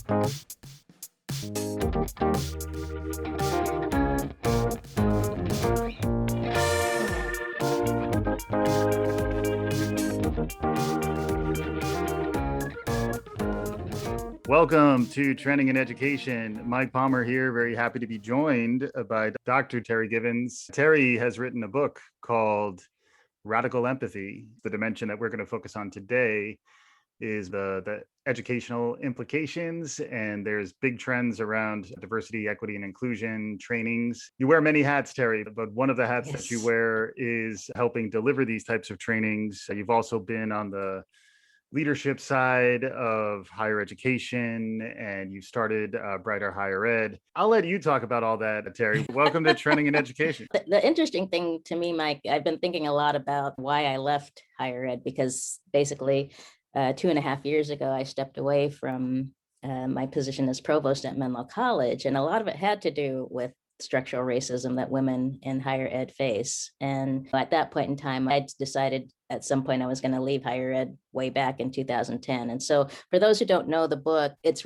Welcome to Trending in Education. Mike Palmer here, very happy to be joined by Dr. Terri Givens. Terri has written a book called Radical Empathy. The dimension that we're going to focus on today is the educational implications, and there's big trends around diversity, equity, and inclusion trainings. You wear many hats, Terri, but one of the hats that you wear is helping deliver these types of trainings. You've also been on the leadership side of higher education, and you started Brighter Higher Ed. I'll let you talk about all that, Terri. Welcome to Trending in Education. The interesting thing to me, Mike, I've been thinking a lot about why I left higher ed, because basically 2.5 years ago, I stepped away from my position as provost at Menlo College, and a lot of it had to do with structural racism that women in higher ed face. And at that point in time, I decided at some point I was going to leave higher ed way back in 2010. And so for those who don't know the book, it's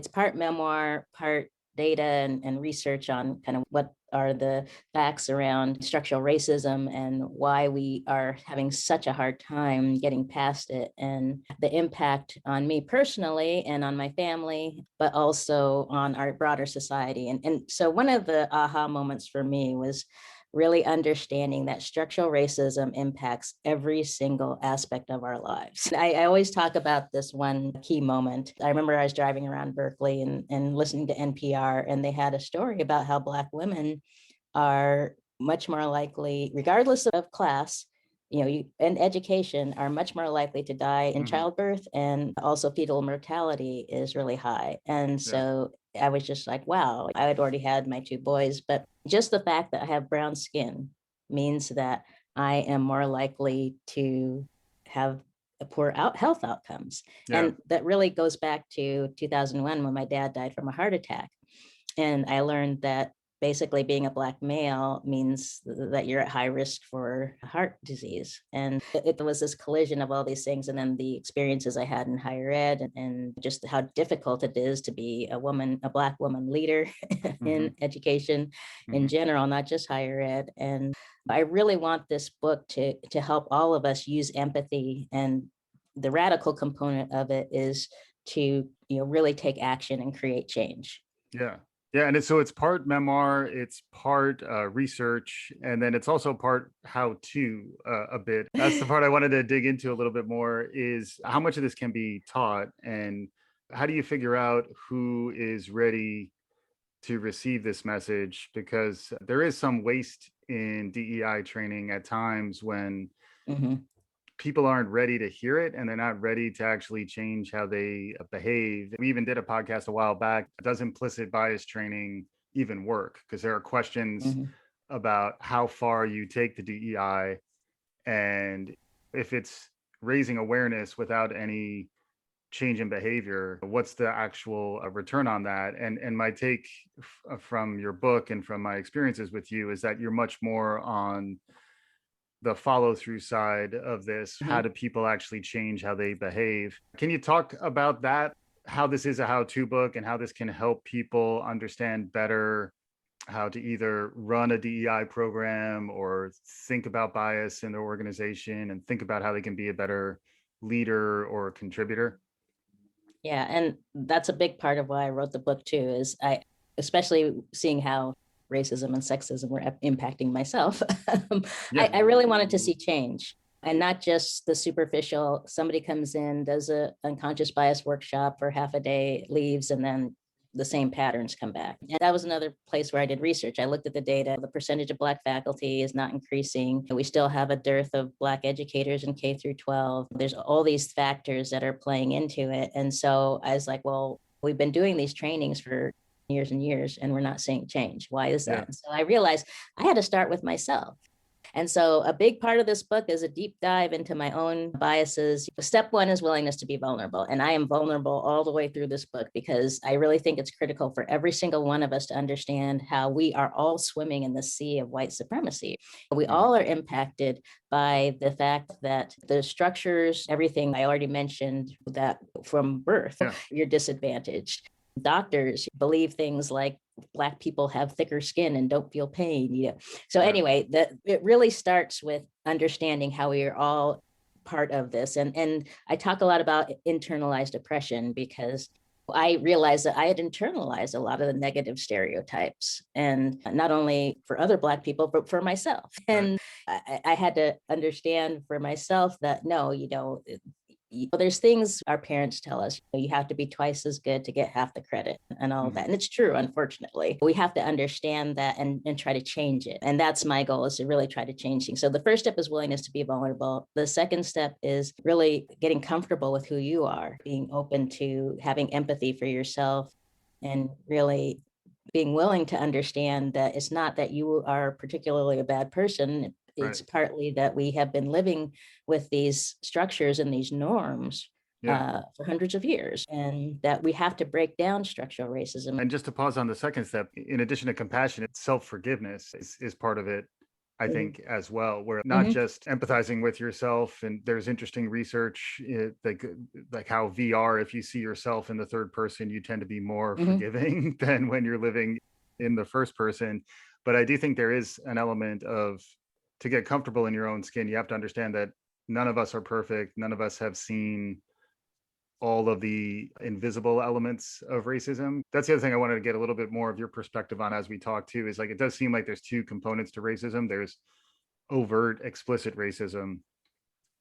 part memoir, part data and research on kind of what are the facts around structural racism and why we are having such a hard time getting past it, and the impact on me personally and on my family, but also on our broader society. And so one of the aha moments for me was really understanding that structural racism impacts every single aspect of our lives. I always talk about this one key moment. I remember I was driving around Berkeley and listening to NPR, and they had a story about how Black women are much more likely, regardless of class, and education, are much more likely to die in childbirth, and also fetal mortality is really high. And so I was just like, wow, I had already had my 2 boys, but just the fact that I have brown skin means that I am more likely to have poor health outcomes. Yeah. And that really goes back to 2001 when my dad died from a heart attack. And I learned that basically being a Black male means that you're at high risk for heart disease. And it was this collision of all these things. And then the experiences I had in higher ed, and just how difficult it is to be a Black woman leader in education in general, not just higher ed. And I really want this book to help all of us use empathy. And the radical component of it is to really take action and create change. Yeah, and it's part memoir, it's part research, and then it's also part how-to a bit. That's the part I wanted to dig into a little bit more, is how much of this can be taught, and how do you figure out who is ready to receive this message? Because there is some waste in DEI training at times when people aren't ready to hear it, and they're not ready to actually change how they behave. We even did a podcast a while back. Does implicit bias training even work? Because there are questions about how far you take the DEI, and if it's raising awareness without any change in behavior, what's the actual return on that? And my take from your book and from my experiences with you is that you're much more on the follow through side of this. How do people actually change how they behave? Can you talk about that? How this is a how-to book, and how this can help people understand better how to either run a DEI program or think about bias in their organization and think about how they can be a better leader or contributor? Yeah, and that's a big part of why I wrote the book too, is especially seeing how racism and sexism were impacting myself. I really wanted to see change, and not just the superficial. Somebody comes in, does a unconscious bias workshop for half a day, leaves, and then the same patterns come back. And that was another place where I did research. I looked at the data. The percentage of Black faculty is not increasing. We still have a dearth of Black educators in K through 12. There's all these factors that are playing into it. And so I was like, well, we've been doing these trainings for years and years, and we're not seeing change. Why is that? So I realized I had to start with myself. And so a big part of this book is a deep dive into my own biases. Step one is willingness to be vulnerable. And I am vulnerable all the way through this book because I really think it's critical for every single one of us to understand how we are all swimming in the sea of white supremacy. We all are impacted by the fact that the structures, everything I already mentioned, that from birth, Yeah. you're disadvantaged. Doctors believe things like Black people have thicker skin and don't feel pain. So anyway, it really starts with understanding how we are all part of this. And I talk a lot about internalized oppression because I realized that I had internalized a lot of the negative stereotypes, and not only for other Black people, but for myself. And I had to understand for myself that no, there's things our parents tell us, you have to be twice as good to get half the credit and all of that. And it's true, unfortunately. We have to understand that and try to change it. And that's my goal, is to really try to change things. So the first step is willingness to be vulnerable. The second step is really getting comfortable with who you are, being open to having empathy for yourself, and really being willing to understand that it's not that you are particularly a bad person. It's partly that we have been living with these structures and these norms for hundreds of years, and that we have to break down structural racism. And just to pause on the second step, in addition to compassion, self-forgiveness is part of it, I think, as well, where not just empathizing with yourself. And there's interesting research, like how VR, if you see yourself in the third person, you tend to be more forgiving than when you're living in the first person. But I do think there is an element of, to get comfortable in your own skin, you have to understand that none of us are perfect. None of us have seen all of the invisible elements of racism. That's the other thing I wanted to get a little bit more of your perspective on as we talk too, is like, it does seem like there's two components to racism. There's overt, explicit racism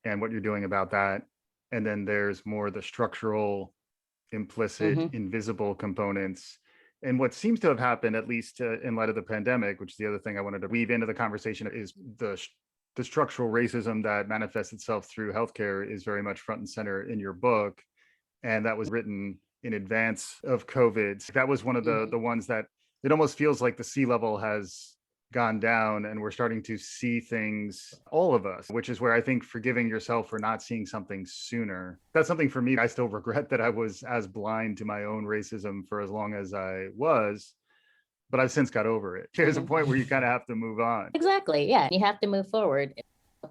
and what you're doing about that. And then there's more the structural, implicit, invisible components. And what seems to have happened, at least in light of the pandemic, which is the other thing I wanted to weave into the conversation, is the structural racism that manifests itself through healthcare is very much front and center in your book. And that was written in advance of COVID. That was one of the ones that it almost feels like the sea level has gone down and we're starting to see things, all of us, which is where I think forgiving yourself for not seeing something sooner. That's something for me. I still regret that I was as blind to my own racism for as long as I was, but I've since got over it. There's a point where you kind of have to move on. Exactly. Yeah. You have to move forward.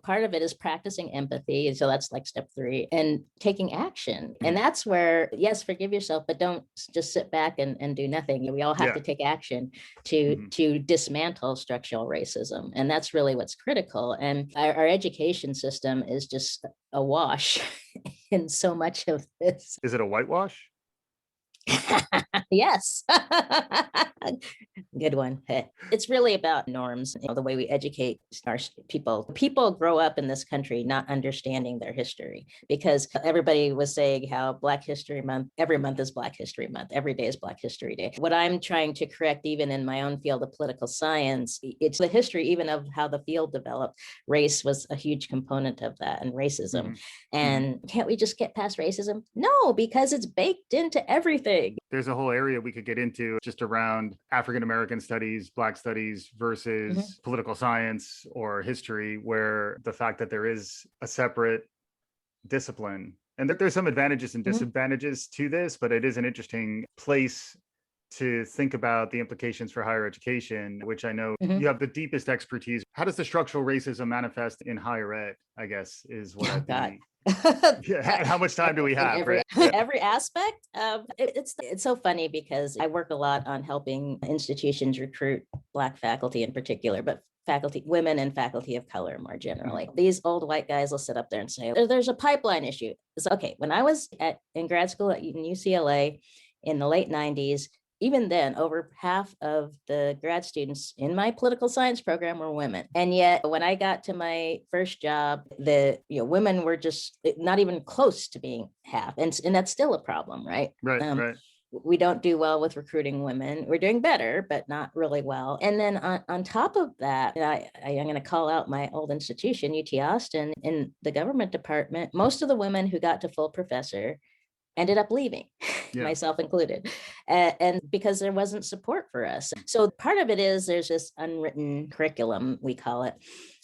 Part of it is practicing empathy. So that's like step 3, and taking action. And that's where, yes, forgive yourself, but don't just sit back and do nothing. We all have to take action to dismantle structural racism. And that's really what's critical. And our education system is just awash in so much of this. Is it a whitewash? Yes. Good one. It's really about norms, the way we educate our people. People grow up in this country not understanding their history, because everybody was saying how Black History Month, every month is Black History Month, every day is Black History Day. What I'm trying to correct, even in my own field of political science, it's the history even of how the field developed. Race was a huge component of that, and racism. And can't we just get past racism? No, because it's baked into everything. There's a whole area we could get into just around African American studies, Black studies versus political science or history, where the fact that there is a separate discipline, and that there's some advantages and disadvantages to this, but it is an interesting place to think about the implications for higher education, which I know you have the deepest expertise. How does the structural racism manifest in higher ed, I guess, is what I'd be. Yeah, how much time do we have? Every aspect of it's so funny because I work a lot on helping institutions recruit Black faculty in particular, but faculty, women and faculty of color more generally. These old white guys will sit up there and say, there's a pipeline issue. So, okay, when I was in grad school at UCLA in the late 90s, even then, over half of the grad students in my political science program were women. And yet, when I got to my first job, the women were just not even close to being half. And that's still a problem, right? Right. We don't do well with recruiting women. We're doing better, but not really well. And then on top of that, I'm going to call out my old institution, UT Austin, in the government department. Most of the women who got to full professor ended up leaving, myself included, and because there wasn't support for us. So part of it is there's this unwritten curriculum, we call it,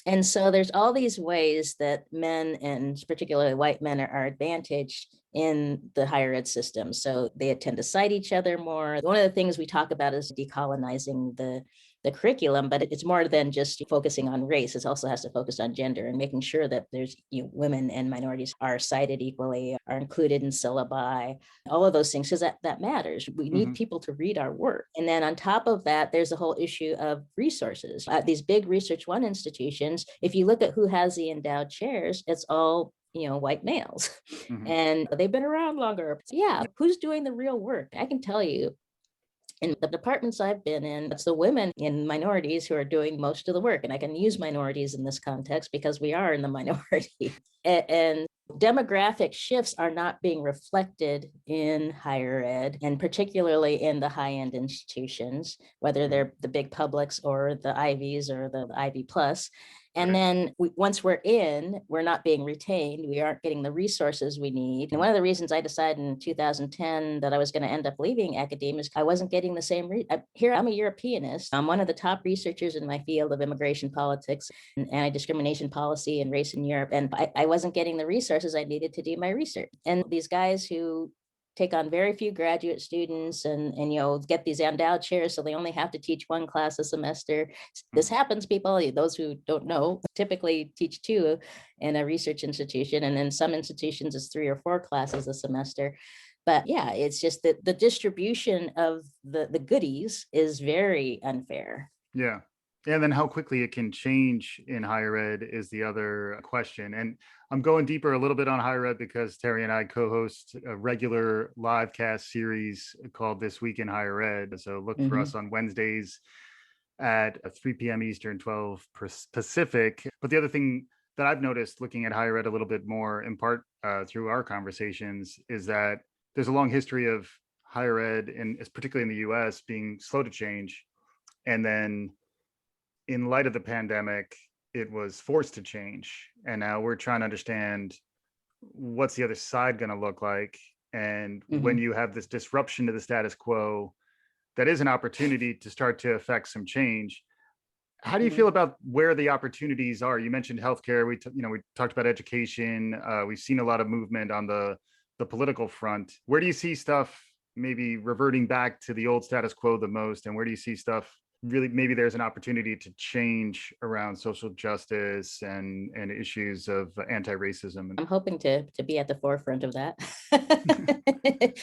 And so there's all these ways that men, and particularly white men, are advantaged in the higher ed system. So they tend to cite each other more. One of the things we talk about is decolonizing the curriculum, but it's more than just focusing on race. It also has to focus on gender and making sure that there's women and minorities are cited equally, are included in syllabi, all of those things, because that matters. We need Mhm. people to read our work. And then on top of that, there's a whole issue of resources. At these big Research One institutions, if you look at who has the endowed chairs, it's all white males. Mhm. And they've been around longer. So yeah, who's doing the real work? I can tell you, in the departments I've been in, it's the women and minorities who are doing most of the work. And I can use minorities in this context because we are in the minority. And demographic shifts are not being reflected in higher ed, and particularly in the high-end institutions, whether Mhm. they're the big publics or the Ivies or the Ivy Plus. And Right. then once we're in, we're not being retained. We aren't getting the resources we need. And Mhm. one of the reasons I decided in 2010 that I was going to end up leaving academia is I wasn't getting the same. Here, I'm a Europeanist. I'm one of the top researchers in my field of immigration politics and anti-discrimination policy and race in Europe. And I wasn't getting the resources I needed to do my research. And these guys who take on very few graduate students and get these endowed chairs, so they only have to teach one class a semester. This Mhm. happens, people. Those who don't know typically teach two in a research institution, and in some institutions it's 3 or 4 classes a semester. But yeah, it's just that the distribution of the goodies is very unfair. Yeah. And then how quickly it can change in higher ed is the other question. And I'm going deeper a little bit on higher ed because Terry and I co-host a regular live cast series called This Week in Higher Ed. So look for us Mhm. on Wednesdays at 3 p.m. Eastern, 12 Pacific. But the other thing that I've noticed looking at higher ed a little bit more, in part through our conversations, is that there's a long history of higher ed, and particularly in the US, being slow to change. And then in light of the pandemic, it was forced to change. And now we're trying to understand what's the other side going to look like. And when Mhm. you have this disruption to the status quo, that is an opportunity to start to affect some change. How do you feel Mhm. about where the opportunities are? You mentioned healthcare. We talked about education. We've seen a lot of movement on the political front. Where do you see stuff maybe reverting back to the old status quo the most, and where do you see stuff really maybe there's an opportunity to change around social justice and issues of anti-racism? I'm hoping to be at the forefront of that.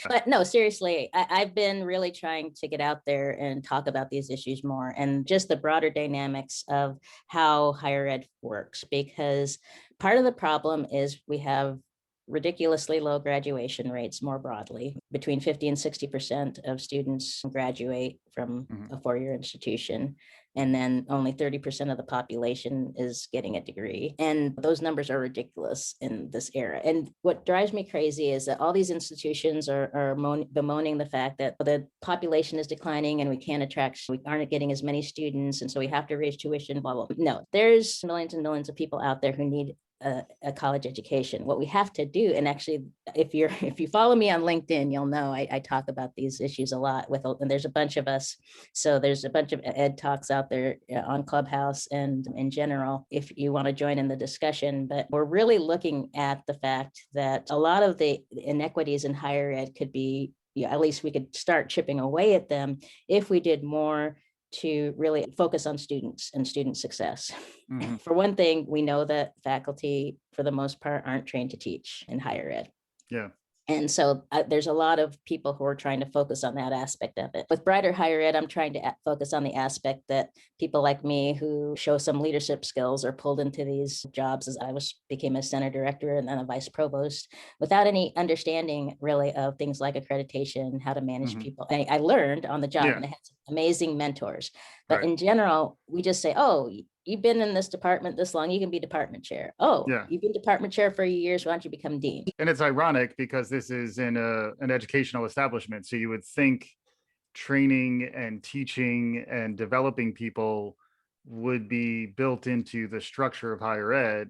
But no, seriously, I've been really trying to get out there and talk about these issues more, and just the broader dynamics of how higher ed works, because part of the problem is we have ridiculously low graduation rates more broadly. Between 50 and 60% of students graduate from Mhm. a 4-year institution, and then only 30% of the population is getting a degree. And those numbers are ridiculous in this era. And what drives me crazy is that all these institutions are bemoaning the fact that the population is declining and we aren't getting as many students. And so we have to raise tuition, blah, blah. No, there's millions and millions of people out there who need a college education. What we have to do, and actually, if you follow me on LinkedIn, you'll know I talk about these issues a lot and there's a bunch of us. So there's a bunch of ed talks out there on Clubhouse and in general, if you want to join in the discussion. But we're really looking at the fact that a lot of the inequities in higher ed could be, at least we could start chipping away at them if we did more to really focus on students and student success. Mhm. For one thing, we know that faculty, for the most part, aren't trained to teach in higher ed. Yeah. And so there's a lot of people who are trying to focus on that aspect of it. With Brighter Higher Ed, I'm trying to focus on the aspect that people like me who show some leadership skills are pulled into these jobs, as became a center director and then a vice provost without any understanding really of things like accreditation, how to manage Mhm. people. I learned on the job, Yeah. and I had some amazing mentors. But Right. in general, we just say, oh, you've been in this department this long, you can be department chair. Oh, Yeah. you've been department chair for years, why don't you become dean? And it's ironic because this is in an educational establishment. So you would think training and teaching and developing people would be built into the structure of higher ed,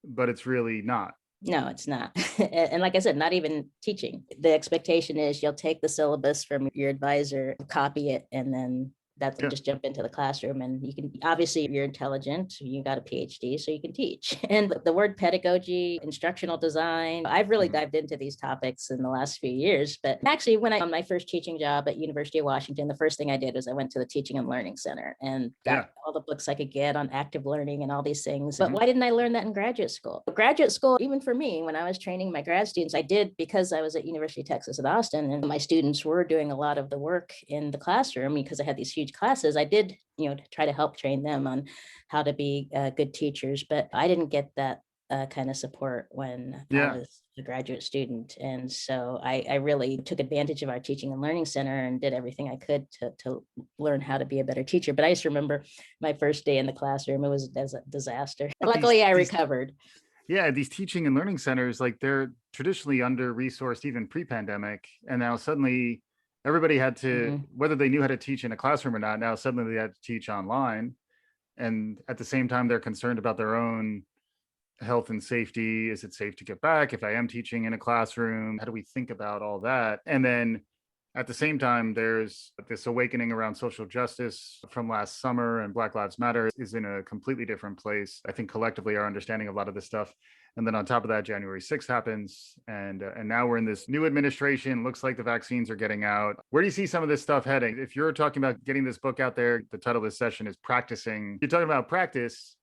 but it's really not. No, it's not. And like I said, not even teaching. The expectation is you'll take the syllabus from your advisor, copy it, and then That's Yeah. just jump into the classroom, and you can, obviously you're intelligent, you got a PhD, so you can teach. And the word pedagogy, instructional design, I've really Mhm. dived into these topics in the last few years. But actually, when I on my first teaching job at University of Washington, the first thing I did was I went to the Teaching and Learning Center and Yeah. got all the books I could get on active learning and all these things. But Mhm. why didn't I learn that in graduate school? Graduate school, even for me, when I was training my grad students, I did, because I was at University of Texas at Austin, and my students were doing a lot of the work in the classroom because I had these huge classes. I did, try to help train them on how to be good teachers, but I didn't get that kind of support when I Yeah. was a graduate student. And so I really took advantage of our teaching and learning center and did everything I could to learn how to be a better teacher. But I just remember my first day in the classroom, it was a disaster. These Luckily, I these recovered. Yeah, these teaching and learning centers, like they're traditionally under resourced even pre-pandemic. And now suddenly everybody had to, Mhm. whether they knew how to teach in a classroom or not, now suddenly they had to teach online. And at the same time, they're concerned about their own health and safety. Is it safe to get back if I am teaching in a classroom? How do we think about all that? And then at the same time, there's this awakening around social justice from last summer, and Black Lives Matter is in a completely different place. I think collectively our understanding of a lot of this stuff. And then on top of that, January 6th happens, and now we're in this new administration. Looks like the vaccines are getting out. Where do you see some of this stuff heading? If you're talking about getting this book out there, the title of this session is Practicing. You're talking about practice.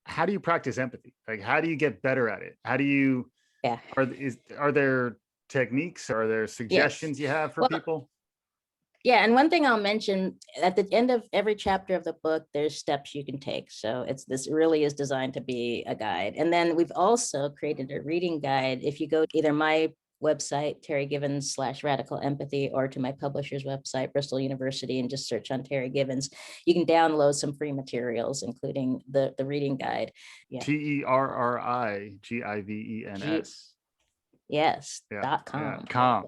How do you practice empathy? Like, how do you get better at it? How do you Yeah. are there techniques? Are there Yes. suggestions you have for Well, people? yeah, and one thing I'll mention at the end of every chapter of the book, there's steps you can take. So this really is designed to be a guide. And then we've also created a reading guide. If you go to either my website, Terry Givens /radical empathy, or to my publisher's website, Bristol University, and just search on Terry Givens, you can download some free materials, including the reading guide. Yeah. TerriGivens. G, yes, Yeah, dot yeah, com. calm.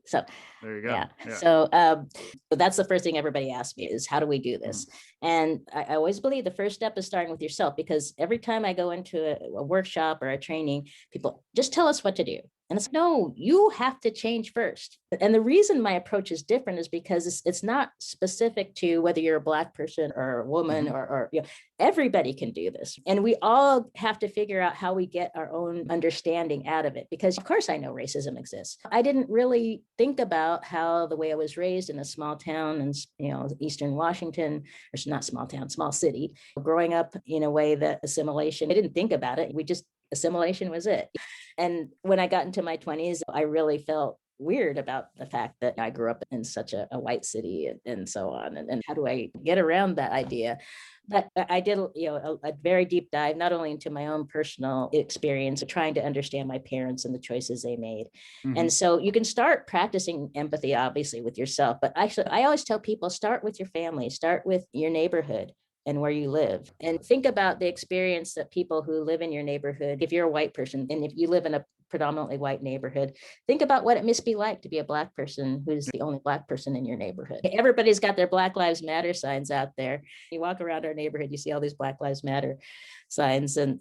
So There you go. yeah. Yeah. So that's the first thing everybody asks me is, how do we do Mhm. this? And I always believe the first step is starting with yourself, because every time I go into a workshop or a training, people just tell us what to do. And it's no, you have to change first. And the reason my approach is different is because it's not specific to whether you're a Black person or a woman, Mhm. or everybody can do this. And we all have to figure out how we get our own understanding out of it. Because of course I know racism exists. I didn't really think about how the way I was raised in a small town in, Eastern Washington, or not small town, small city, growing up in a way that assimilation, I didn't think about it. We just, assimilation was it. And when I got into my 20s, I really felt weird about the fact that I grew up in such a white city, and so on. And how do I get around that idea? But I did, a very deep dive, not only into my own personal experience of trying to understand my parents and the choices they made. And Mhm. so you can start practicing empathy, obviously, with yourself. But actually, I always tell people, start with your family, start with your neighborhood and where you live, and think about the experience that people who live in your neighborhood, if you're a white person and if you live in a predominantly white neighborhood, think about what it must be like to be a Black person who's the only Black person in your neighborhood. Everybody's got their Black Lives Matter signs out there. You walk around our neighborhood, you see all these Black Lives Matter signs, and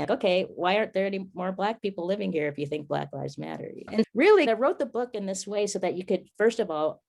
okay, why aren't there any more Black people living here if you think Black Lives Matter? And really, I wrote the book in this way so that you could, first of all,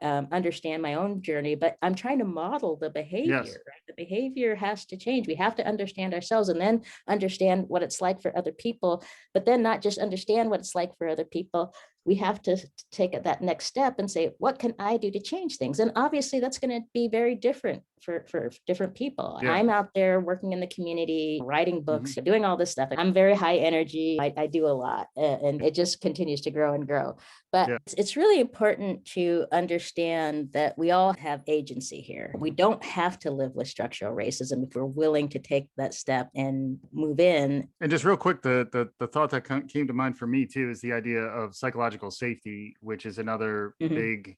understand my own journey, but I'm trying to model the Yes. behavior, right? The behavior has to change. We have to understand ourselves, and then understand what it's like for other people, but then not just understand what it's like for other people. We have to take that next step and say, what can I do to change things? And obviously that's going to be very different for different people. Yeah. I'm out there working in the community, writing Mhm. books, doing all this stuff. I'm very high energy. I do a lot, and it just continues to grow and grow. But Yeah. it's really important to understand that we all have agency here. We don't have to live with structural racism if we're willing to take that step and move in. And just real quick, the thought that came to mind for me too is the idea of psychological safety, which is another Mhm. big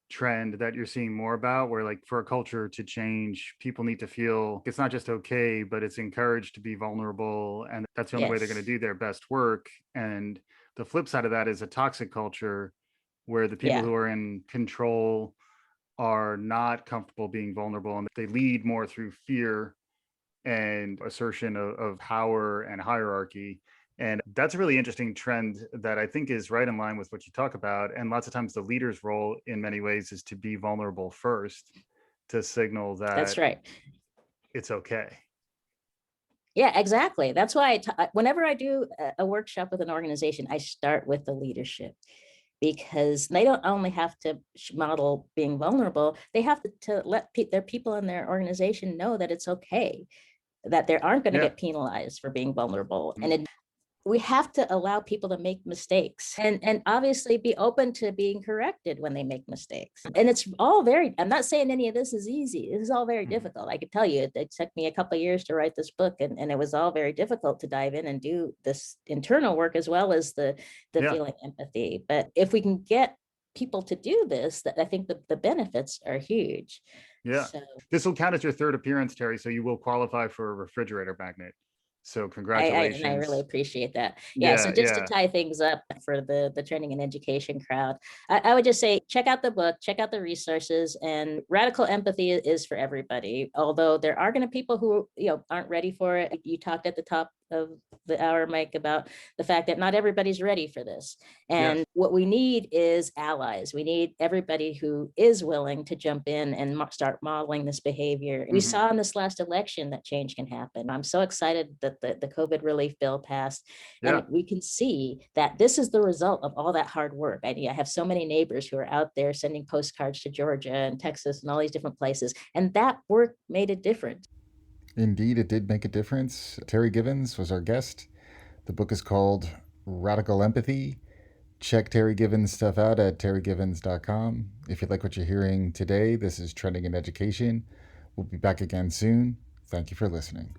trend that you're seeing more about, where like for a culture to change, people need to feel it's not just okay, but it's encouraged to be vulnerable, and that's the only way they're going to Yes. do their best work. And the flip side of that is a toxic culture where the people Yeah. who are in control are not comfortable being vulnerable, and they lead more through fear and assertion of power and hierarchy. And that's a really interesting trend that I think is right in line with what you talk about. And lots of times the leader's role in many ways is to be vulnerable first to signal That's that right. it's okay. Yeah, exactly. That's why whenever I do a workshop with an organization, I start with the leadership, because they don't only have to model being vulnerable, they have to let their people in their organization know that it's okay, that they aren't going to Yeah. get penalized for being vulnerable. And we have to allow people to make mistakes, and obviously be open to being corrected when they make mistakes. And it's all very, I'm not saying any of this is easy. This is all very difficult. I could tell you it took me a couple of years to write this book, and it was all very difficult to dive in and do this internal work as well as the Yeah. feeling empathy. But if we can get people to do this, that I think the benefits are huge. Yeah. So This will count as your third appearance, Terri. So you will qualify for a refrigerator magnet. So and I really congratulations. appreciate that. Yeah. So Yeah. just to Yeah. tie things up for the training and education crowd, I would just say check out the book, check out the resources, and radical empathy is for everybody. Although there are going to people who aren't ready for it. You talked at the top of the hour, Mike, about the fact that not everybody's ready for this. Yes. And what we need is allies. We need everybody who is willing to jump in and start modeling this behavior. We saw in this last election that change can happen. I'm so excited that the COVID relief bill passed. Yeah. And we can see that this is the result of all that hard work. I have so many neighbors who are out there sending postcards to Georgia and Texas and all these different places. And that work made a difference. Indeed, it did make a difference. Terri Givens was our guest. The book is called Radical Empathy. Check Terri Givens' stuff out at terrigivens.com. If you like what you're hearing today, this is Trending in Education. We'll be back again soon. Thank you for listening.